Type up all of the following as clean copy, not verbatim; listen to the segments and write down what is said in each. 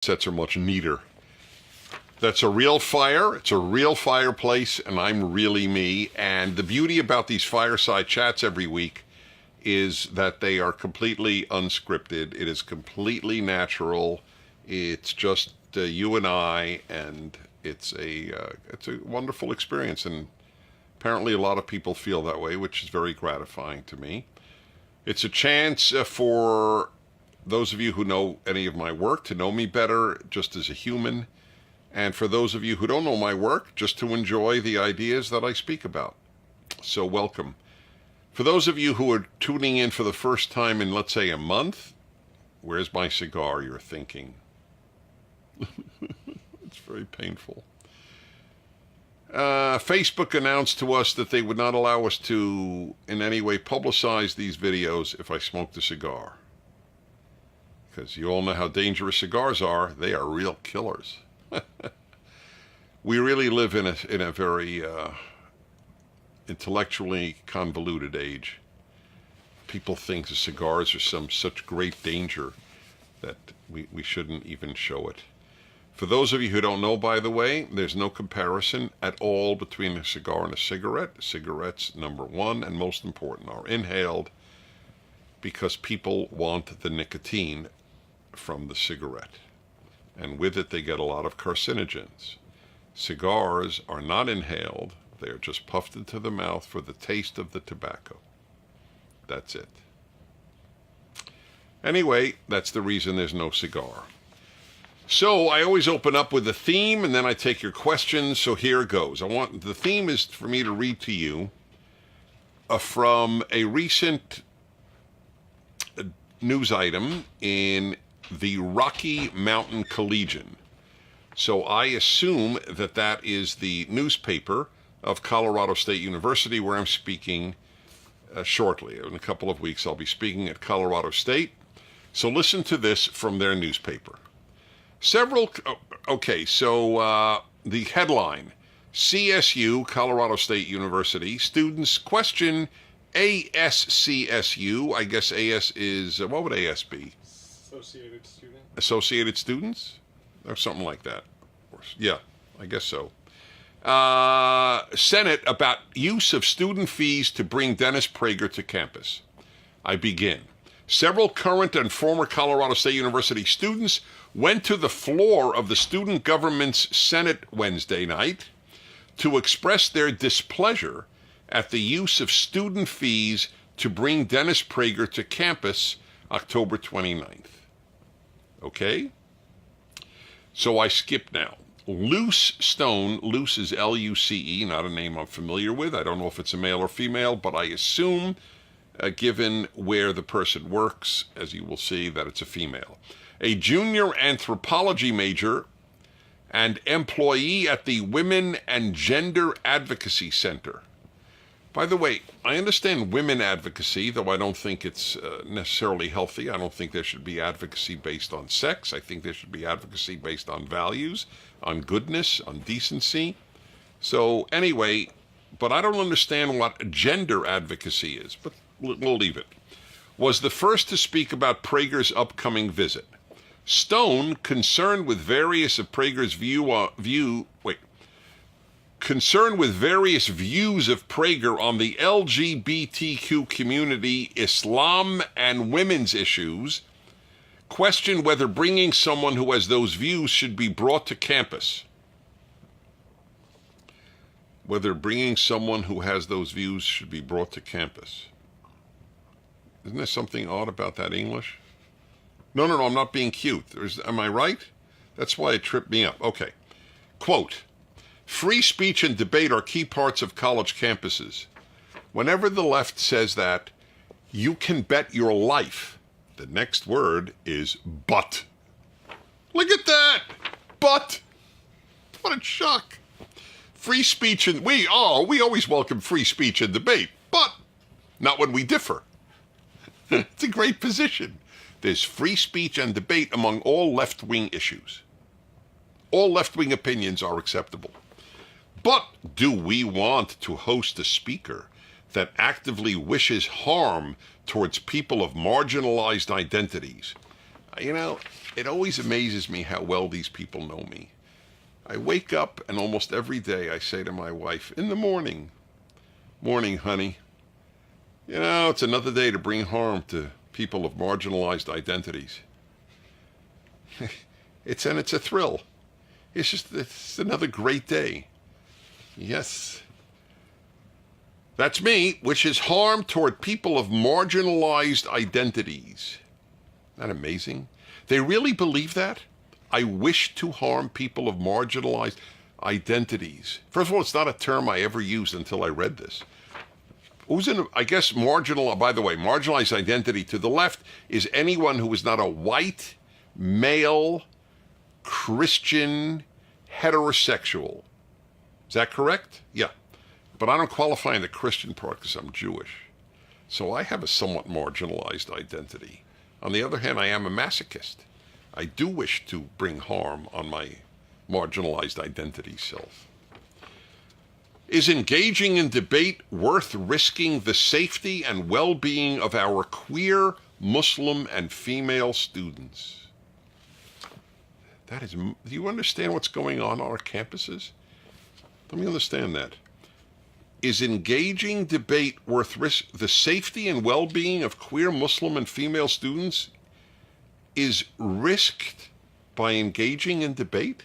Sets are much neater. That's a real fire. It's a real fireplace, and I'm really me. And the beauty about these fireside chats every week is that they are completely unscripted. It is completely natural. It's just you and I, and it's a wonderful experience. And apparently, a lot of people feel that way, which is very gratifying to me. It's a chance for those of you who know any of my work to know me better, just as a human. And for those of you who don't know my work, just to enjoy the ideas that I speak about. So welcome. For those of you who are tuning in for the first time in, let's say, a month, where's my cigar, you're thinking? It's very painful. Facebook announced to us that they would not allow us to in any way publicize these videos if I smoked a cigar. Because you all know how dangerous cigars are. They are real killers. We really live in a very intellectually convoluted age. People think the cigars are such great danger that we shouldn't even show it. For those of you who don't know, by the way, there's no comparison at all between a cigar and a cigarette. Cigarettes, number one and most important, are inhaled because people want the nicotine from the cigarette. And with it, they get a lot of carcinogens. Cigars are not inhaled. They are just puffed into the mouth for the taste of the tobacco. That's it. Anyway, that's the reason there's no cigar. So I always open up with a theme, and then I take your questions. So here goes. The theme is for me to read to you from a recent news item in the Rocky Mountain Collegian. So I assume that that is the newspaper of Colorado State University, where I'm speaking shortly. In a couple of weeks, I'll be speaking at Colorado State. So listen to this from their newspaper. The headline, CSU, Colorado State University, students question ASCSU. I guess AS is, what would AS be? Associated Student. Associated Students? Or something like that. Yeah, I guess so. Senate about use of student fees to bring Dennis Prager to campus. I begin. Several current and former Colorado State University students went to the floor of the Student Government's Senate Wednesday night to express their displeasure at the use of student fees to bring Dennis Prager to campus October 29th. Okay? So I skip now. Luce Stone, Luce is L-U-C-E, not a name I'm familiar with. I don't know if it's a male or female, but I assume, given where the person works, as you will see, that it's a female. A junior anthropology major and employee at the Women and Gender Advocacy Center. By the way, I understand women advocacy, though I don't think it's necessarily healthy. I don't think there should be advocacy based on sex. I think there should be advocacy based on values, on goodness, on decency. So anyway, but I don't understand what gender advocacy is, but we'll leave it. Was the first to speak about Prager's upcoming visit. Stone, concerned with various of Prager's concerned with various views of Prager on the LGBTQ community, Islam, and women's issues, questioned whether bringing someone who has those views should be brought to campus. Whether bringing someone who has those views should be brought to campus. Isn't there something odd about that English? No, I'm not being cute. Am I right? That's why it tripped me up. Okay. Quote, free speech and debate are key parts of college campuses. Whenever the left says that, you can bet your life the next word is but. Look at that! But! What a shock. Free speech and we always welcome free speech and debate, but not when we differ. It's a great position. There's free speech and debate among all left-wing issues. All left-wing opinions are acceptable. But do we want to host a speaker that actively wishes harm towards people of marginalized identities, You know, it always amazes me how well these people know me. I wake up and almost every day I say to my wife, in the morning, morning, honey, you know, it's another day to bring harm to people of marginalized identities. It's a thrill. It's another great day. Yes. That's me, which is harm toward people of marginalized identities. Isn't that amazing? They really believe that? I wish to harm people of marginalized identities. First of all, it's not a term I ever used until I read this. I guess by the way, marginalized identity to the left is anyone who is not a white, male, Christian, heterosexual. Is that correct? Yeah. But I don't qualify in the Christian part because I'm Jewish. So I have a somewhat marginalized identity. On the other hand, I am a masochist. I do wish to bring harm on my marginalized identity self. Is engaging in debate worth risking the safety and well-being of our queer, Muslim, and female students? Do you understand what's going on our campuses? Let me understand that. Is engaging debate worth the safety and well-being of queer, Muslim, and female students is risked by engaging in debate?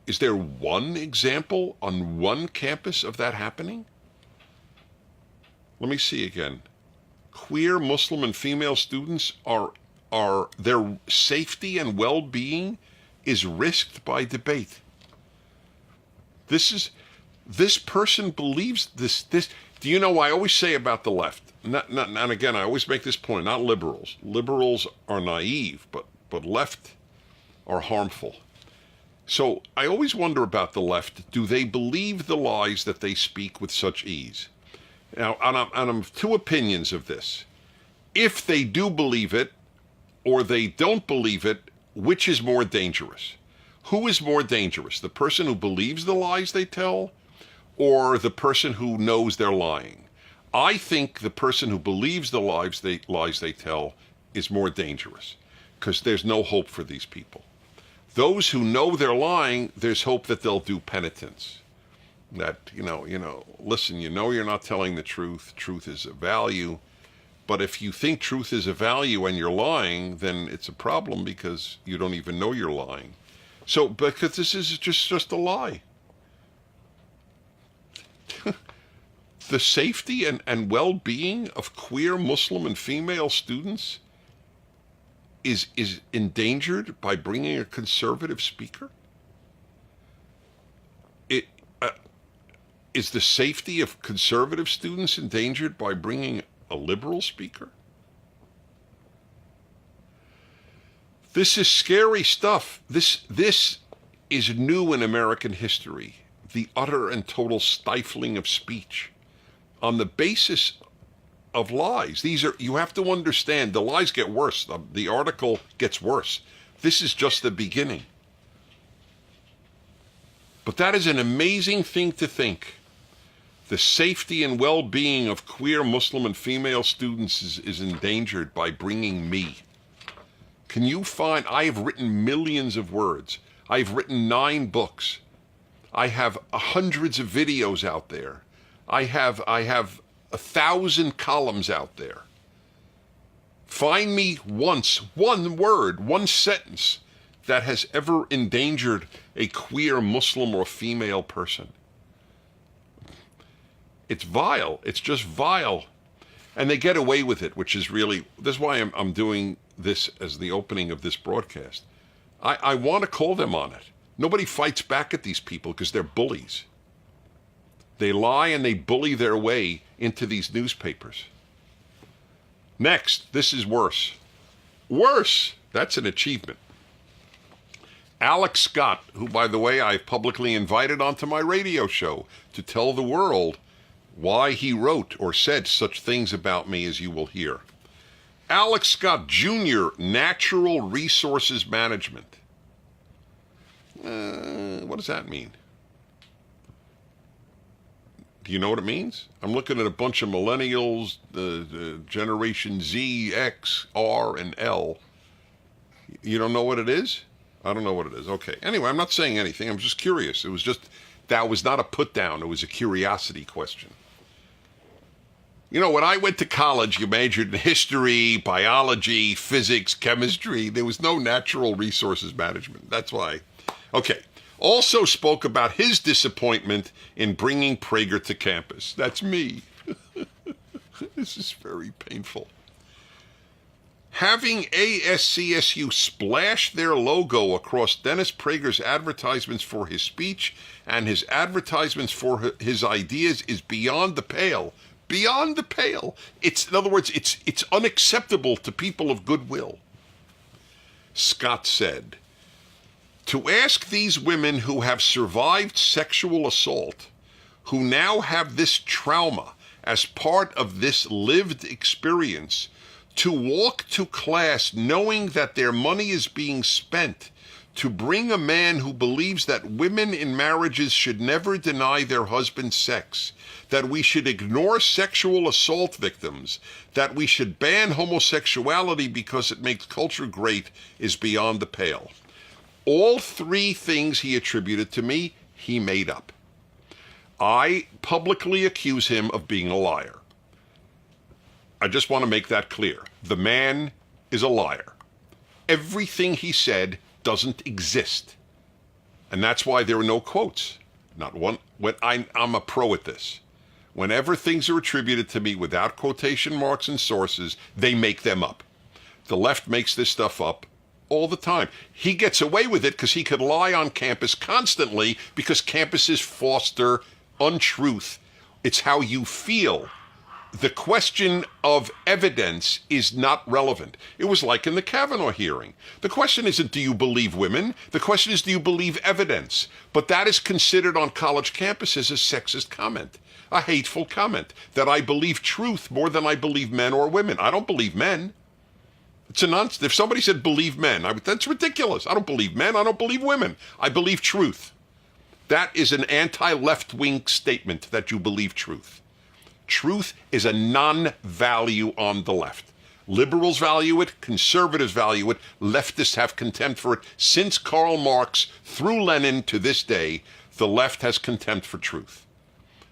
Is there one example on one campus of that happening? Let me see again. Queer, Muslim, and female students their safety and well-being is risked by debate. This person believes this. Do you know what I always say about the left? And again, I always make this point, not liberals. Liberals are naive, but left are harmful. So I always wonder about the left. Do they believe the lies that they speak with such ease? Now, and I'm of two opinions of this. If they do believe it, or they don't believe it, which is more dangerous? Who is more dangerous? The person who believes the lies they tell, or the person who knows they're lying? I think the person who believes the lies they tell is more dangerous, because there's no hope for these people. Those who know they're lying, there's hope that they'll do penitence. That, listen, you're not telling the truth. Truth is a value. But if you think truth is a value and you're lying, then it's a problem because you don't even know you're lying. So, because this is just a lie. The safety and well-being of queer, Muslim, and female students is endangered by bringing a conservative speaker? Is the safety of conservative students endangered by bringing a liberal speaker? This is scary stuff. This is new in American history. The utter and total stifling of speech on the basis of lies. You have to understand, the lies get worse. The article gets worse. This is just the beginning. But that is an amazing thing to think. The safety and well-being of queer, Muslim, and female students is endangered by bringing me. Can you find, I have written millions of words. I've written 9 books. I have hundreds of videos out there. I have 1,000 columns out there. Find me once, one word, one sentence that has ever endangered a queer, Muslim, or female person. It's vile. It's just vile. And they get away with it, which is really, this is why I'm doing this as the opening of this broadcast. I want to call them on it. Nobody fights back at these people because they're bullies. They lie and they bully their way into these newspapers. Next, this is worse. Worse! That's an achievement. Alex Scott, who, by the way, I've publicly invited onto my radio show to tell the world why he wrote or said such things about me as you will hear. Alex Scott Jr., Natural Resources Management. What does that mean? Do you know what it means? I'm looking at a bunch of millennials, Generation Z, X, R, and L. You don't know what it is? I don't know what it is. Okay. Anyway, I'm not saying anything. I'm just curious. That was not a put down. It was a curiosity question. You know, when I went to college, you majored in history, biology, physics, chemistry. There was no natural resources management. That's why. Okay. Also spoke about his disappointment in bringing Prager to campus. That's me. This is very painful. Having ASCSU splash their logo across Dennis Prager's advertisements for his speech and his advertisements for his ideas is beyond the pale. Beyond the pale. In other words, it's unacceptable to people of goodwill. Scott said, to ask these women who have survived sexual assault, who now have this trauma as part of this lived experience, to walk to class knowing that their money is being spent to bring a man who believes that women in marriages should never deny their husband sex, that we should ignore sexual assault victims, that we should ban homosexuality because it makes culture great, is beyond the pale. All three things he attributed to me, he made up. I publicly accuse him of being a liar. I just want to make that clear. The man is a liar. Everything he said doesn't exist. And that's why there are no quotes. Not one. I'm a pro at this. Whenever things are attributed to me without quotation marks and sources, they make them up. The left makes this stuff up all the time. He gets away with it because he could lie on campus constantly because campuses foster untruth. It's how you feel. The question of evidence is not relevant. It was like in the Kavanaugh hearing. The question isn't, do you believe women? The question is, do you believe evidence? But that is considered on college campuses a sexist comment, a hateful comment, that I believe truth more than I believe men or women. I don't believe men. It's a nonsense. If somebody said believe men, that's ridiculous. I don't believe men. I don't believe women. I believe truth. That is an anti-left-wing statement that you believe truth. Truth is a non-value on the left. Liberals value it, conservatives value it, leftists have contempt for it. Since Karl Marx, through Lenin to this day, the left has contempt for truth.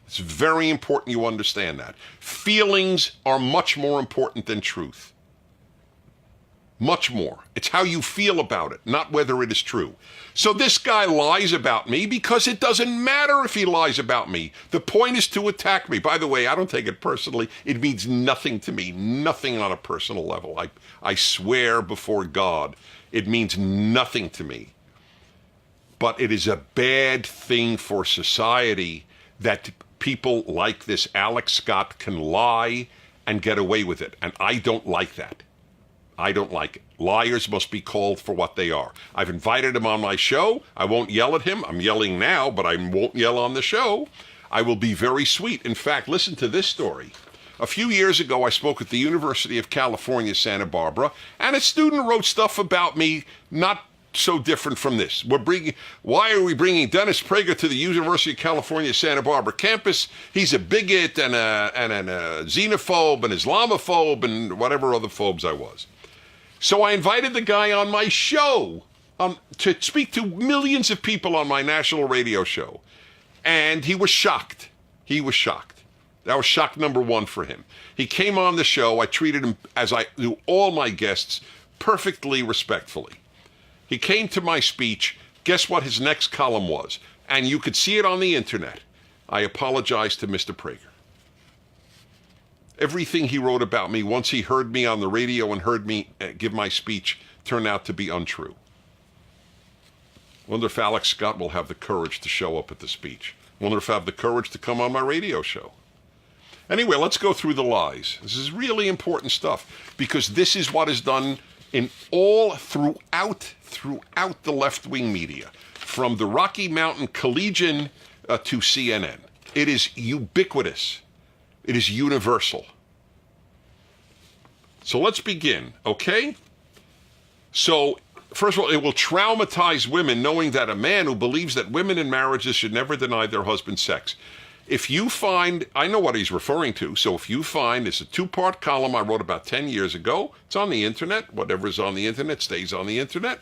It's very important you understand that. Feelings are much more important than truth. Much more. It's how you feel about it, not whether it is true. So this guy lies about me because it doesn't matter if he lies about me. The point is to attack me. By the way, I don't take it personally. It means nothing to me, nothing on a personal level. I swear before God, it means nothing to me. But it is a bad thing for society that people like this Alex Scott can lie and get away with it. And I don't like that. I don't like it. Liars must be called for what they are. I've invited him on my show. I won't yell at him. I'm yelling now, but I won't yell on the show. I will be very sweet. In fact, listen to this story. A few years ago, I spoke at the University of California, Santa Barbara, and a student wrote stuff about me not so different from this. Why are we bringing Dennis Prager to the University of California, Santa Barbara campus? He's a bigot and a xenophobe and Islamophobe and whatever other phobes I was. So I invited the guy on my show to speak to millions of people on my national radio show. And he was shocked. He was shocked. That was shock number one for him. He came on the show. I treated him, as I do all my guests, perfectly respectfully. He came to my speech. Guess what his next column was? And you could see it on the internet. I apologize to Mr. Prager. Everything he wrote about me, once he heard me on the radio and heard me give my speech, turned out to be untrue. Wonder if Alex Scott will have the courage to show up at the speech. Wonder if I have the courage to come on my radio show. Anyway, let's go through the lies. This is really important stuff because this is what is done in all throughout the left-wing media, from the Rocky Mountain Collegian to CNN. It is ubiquitous. It is universal. So let's begin, okay? So, first of all, it will traumatize women knowing that a man who believes that women in marriages should never deny their husband's sex. If you find, I know what he's referring to, so if you find, it's a 2-part column I wrote about 10 years ago. It's on the internet. Whatever's on the internet stays on the internet.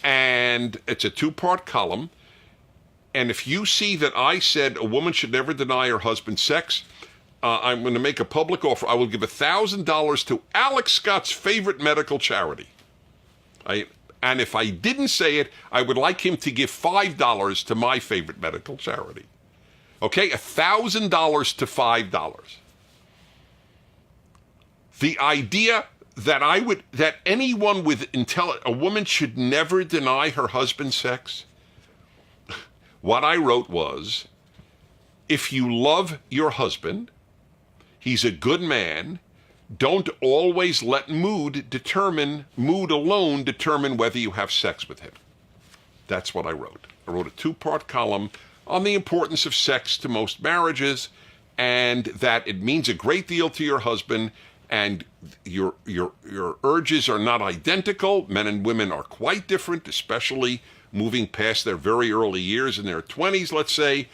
And it's a 2-part column. And if you see that I said a woman should never deny her husband sex, I'm going to make a public offer. I will give $1,000 to Alex Scott's favorite medical charity. And if I didn't say it, I would like him to give $5 to my favorite medical charity. Okay, $1,000 to $5. The idea that anyone with a woman should never deny her husband sex. What I wrote was, if you love your husband, he's a good man, don't always let mood alone determine whether you have sex with him. That's what I wrote. I wrote a 2-part column on the importance of sex to most marriages, and that it means a great deal to your husband, and your urges are not identical. Men and women are quite different, especially moving past their very early years in their 20s, let's say.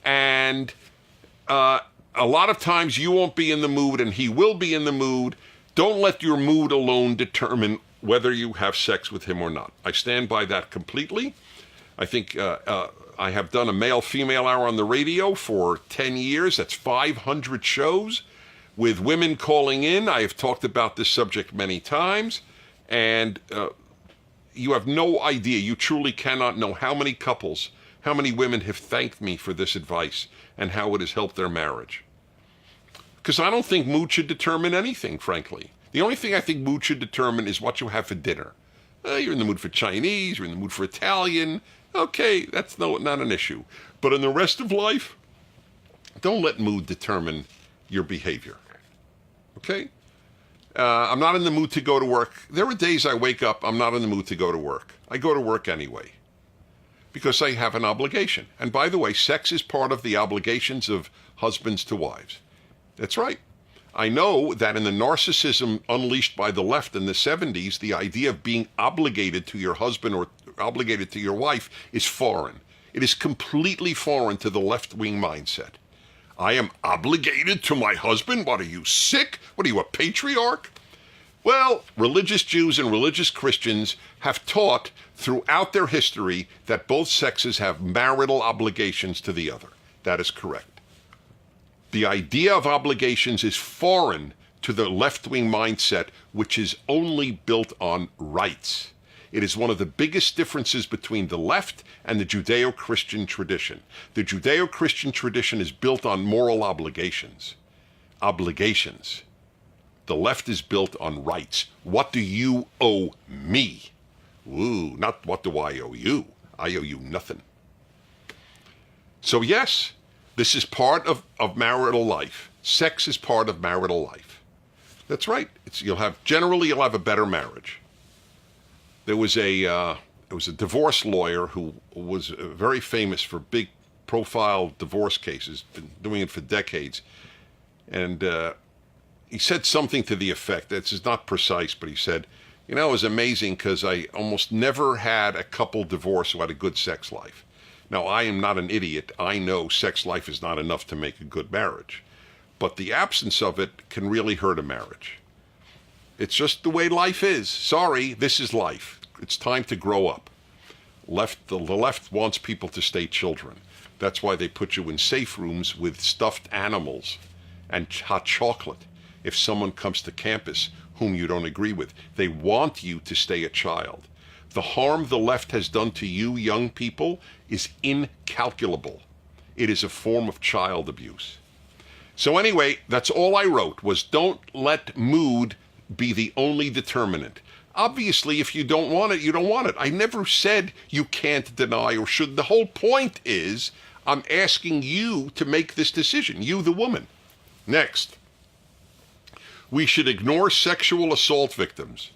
And a lot of times you won't be in the mood and he will be in the mood. Don't let your mood alone determine whether you have sex with him or not. I stand by that completely. I think I have done a male-female hour on the radio for 10 years. That's 500 shows with women calling in. I have talked about this subject many times. And you have no idea. You truly cannot know how many couples, how many women have thanked me for this advice and how it has helped their marriage. Because I don't think mood should determine anything, frankly. The only thing I think mood should determine is what you have for dinner. You're in the mood for Chinese, you're in the mood for Italian. Okay, that's not an issue. But in the rest of life, don't let mood determine your behavior. Okay? I'm not in the mood to go to work. There are days I wake up, I'm not in the mood to go to work. I go to work anyway. Because I have an obligation. And by the way, sex is part of the obligations of husbands to wives. That's right. I know that in the narcissism unleashed by the left in the 70s, the idea of being obligated to your husband or obligated to your wife is foreign. It is completely foreign to the left-wing mindset. I am obligated to my husband? What, are you sick? What, are you a patriarch? Well, religious Jews and religious Christians have taught throughout their history that both sexes have marital obligations to the other. That is correct. The idea of obligations is foreign to the left-wing mindset, which is only built on rights. It is one of the biggest differences between the left and the Judeo-Christian tradition. The Judeo-Christian tradition is built on moral obligations. Obligations. The left is built on rights. What do you owe me? Ooh, not what do I owe you. I owe you nothing. So yes, this is part of marital life. Sex is part of marital life. That's right. You'll have a better marriage. There was a divorce lawyer who was very famous for big profile divorce cases, been doing it for decades. And he said something to the effect, this is not precise, but he said, it was amazing because I almost never had a couple divorce who had a good sex life. Now, I am not an idiot. I know sex life is not enough to make a good marriage. But the absence of it can really hurt a marriage. It's just the way life is. Sorry, this is life. It's time to grow up. The left wants people to stay children. That's why they put you in safe rooms with stuffed animals and hot chocolate if someone comes to campus whom you don't agree with. They want you to stay a child. The harm the left has done to you, young people, is incalculable. It is a form of child abuse. So anyway, that's all I wrote, was don't let mood be the only determinant. Obviously, if you don't want it, you don't want it. I never said you can't deny or should. The whole point is I'm asking you to make this decision, you the woman. Next, we should ignore sexual assault victims.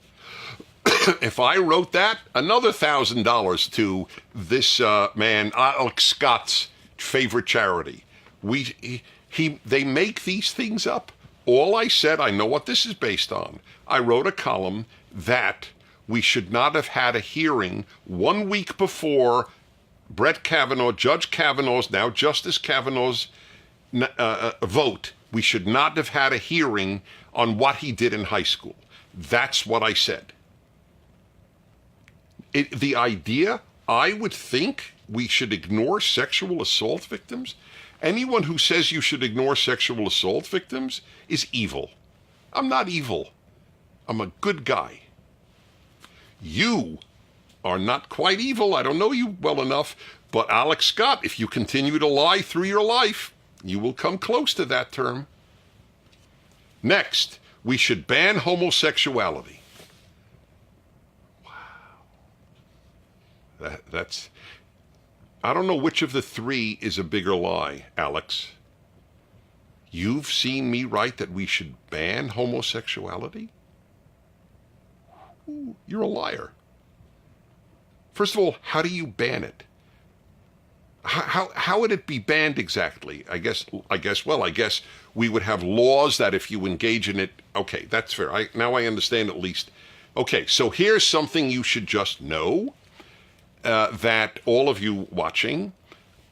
If I wrote that, another $1,000 to this man, Alex Scott's favorite charity. They make these things up. All I said, I know what this is based on. I wrote a column that we should not have had a hearing 1 week before Brett Kavanaugh, Judge Kavanaugh's, now Justice Kavanaugh's vote, we should not have had a hearing on what he did in high school. That's what I said. The idea, I would think we should ignore sexual assault victims. Anyone who says you should ignore sexual assault victims is evil. I'm not evil. I'm a good guy. You are not quite evil. I don't know you well enough. But Alex Scott, if you continue to lie through your life, you will come close to that term. Next, we should ban homosexuality. Wow. That's... I don't know which of the three is a bigger lie, Alex. You've seen me write that we should ban homosexuality? Ooh, you're a liar. First of all, how do you ban it? How would it be banned exactly? I guess we would have laws that if you engage in it, okay, that's fair. Now I understand at least. Okay, so here's something you should just know, that all of you watching,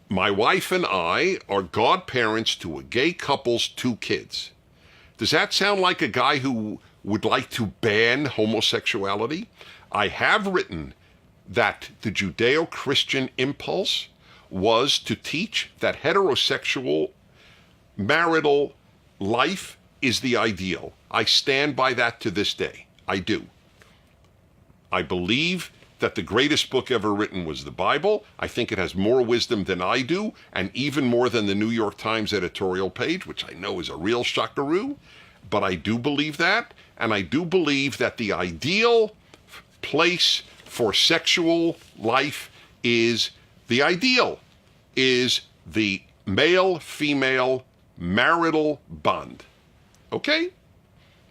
my wife and I are godparents to a gay couple's 2 kids. Does that sound like a guy who would like to ban homosexuality? I have written that the Judeo-Christian impulse was to teach that heterosexual marital life is the ideal. I stand by that to this day. I do. I believe that the greatest book ever written was the Bible. I think it has more wisdom than I do, and even more than the New York Times editorial page, which I know is a real shockaroo. But I do believe that, and I do believe that the ideal place for sexual life is the male-female marital bond. Okay?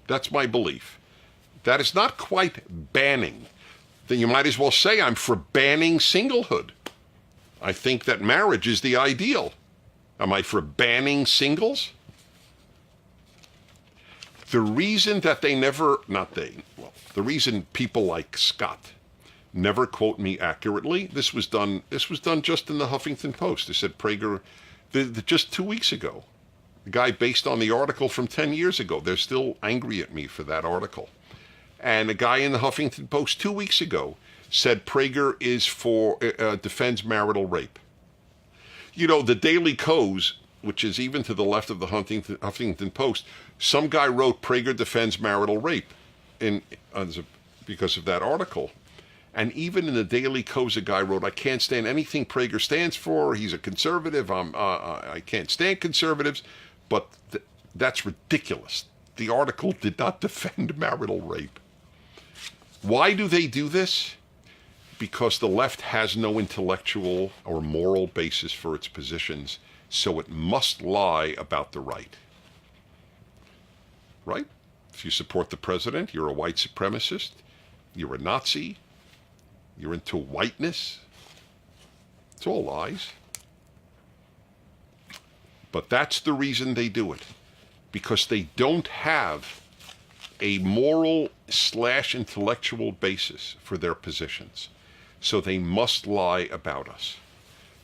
That's my belief. That is not quite banning. Then you might as well say I'm for banning singlehood. I think that marriage is the ideal. Am I for banning singles? The reason that the reason people like Scott never quote me accurately, this was done just in the Huffington Post. They said Prager, just 2 weeks ago. The guy based on the article from 10 years ago. They're still angry at me for that article. And a guy in the Huffington Post 2 weeks ago said Prager is defends marital rape. You know, the Daily Kos, which is even to the left of the Huffington Post, some guy wrote Prager defends marital rape because of that article. And even in the Daily Kos, a guy wrote, I can't stand anything Prager stands for. He's a conservative. I can't stand conservatives. But that's ridiculous. The article did not defend marital rape. Why do they do this? Because the left has no intellectual or moral basis for its positions, so it must lie about the right. Right? If you support the president, you're a white supremacist, you're a Nazi, you're into whiteness. It's all lies. But that's the reason they do it. Because they don't have a moral/intellectual basis for their positions. So they must lie about us.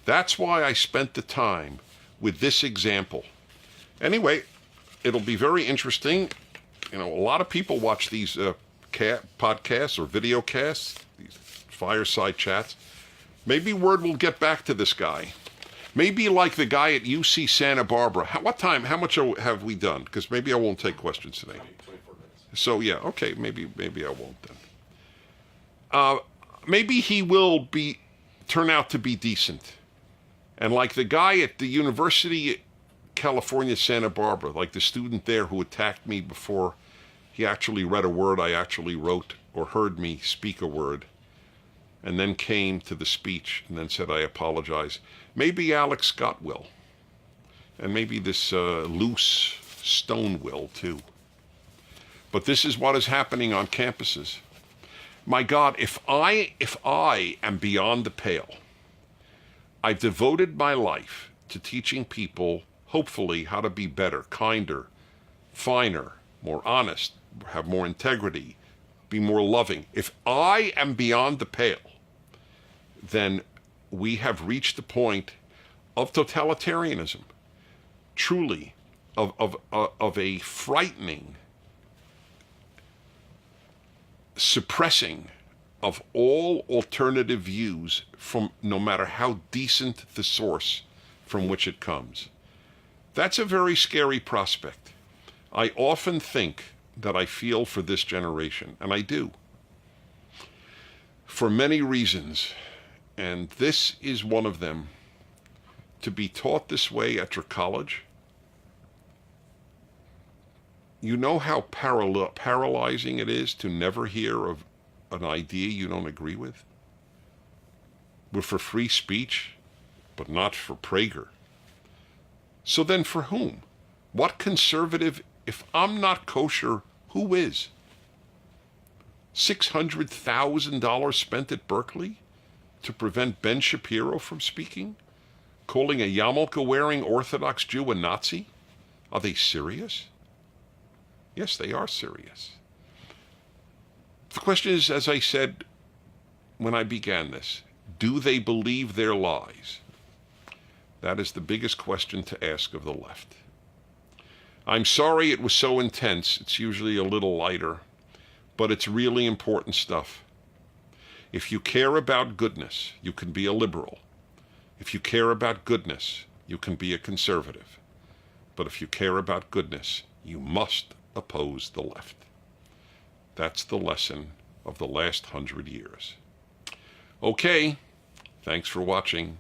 That's why I spent the time with this example. Anyway, it'll be very interesting. You know, a lot of people watch these podcasts or video casts, these Fireside Chats. Maybe word will get back to this guy. Maybe like the guy at UC Santa Barbara. How much have we done? Because maybe I won't take questions today. 24 minutes. So yeah, okay, maybe I won't then. Maybe he will turn out to be decent. And like the guy at the University California, Santa Barbara, like the student there who attacked me before he actually read a word I actually wrote or heard me speak a word, and then came to the speech and then said, I apologize. Maybe Alex Scott will. And maybe this loose stone will too. But this is what is happening on campuses. My God, if I am beyond the pale, I've devoted my life to teaching people, hopefully, how to be better, kinder, finer, more honest, have more integrity, be more loving. If I am beyond the pale, then we have reached the point of totalitarianism. truly of a frightening suppressing of all alternative views, from no matter how decent the source from which it comes. That's a very scary prospect. I often think that I feel for this generation, and I do, for many reasons, and this is one of them. To be taught this way at your college, you know how paralyzing it is to never hear of an idea you don't agree with? We're for free speech, but not for Prager. So then for whom? What conservative, if I'm not kosher, who is? $600,000 spent at Berkeley to prevent Ben Shapiro from speaking? Calling a yarmulke-wearing Orthodox Jew a Nazi? Are they serious? Yes, they are serious. The question is, as I said when I began this, do they believe their lies? That is the biggest question to ask of the left. I'm sorry it was so intense. It's usually a little lighter, but it's really important stuff. If you care about goodness, you can be a liberal. If you care about goodness, you can be a conservative. But if you care about goodness, you must oppose the left. That's the lesson of the last 100 years. Okay, thanks for watching.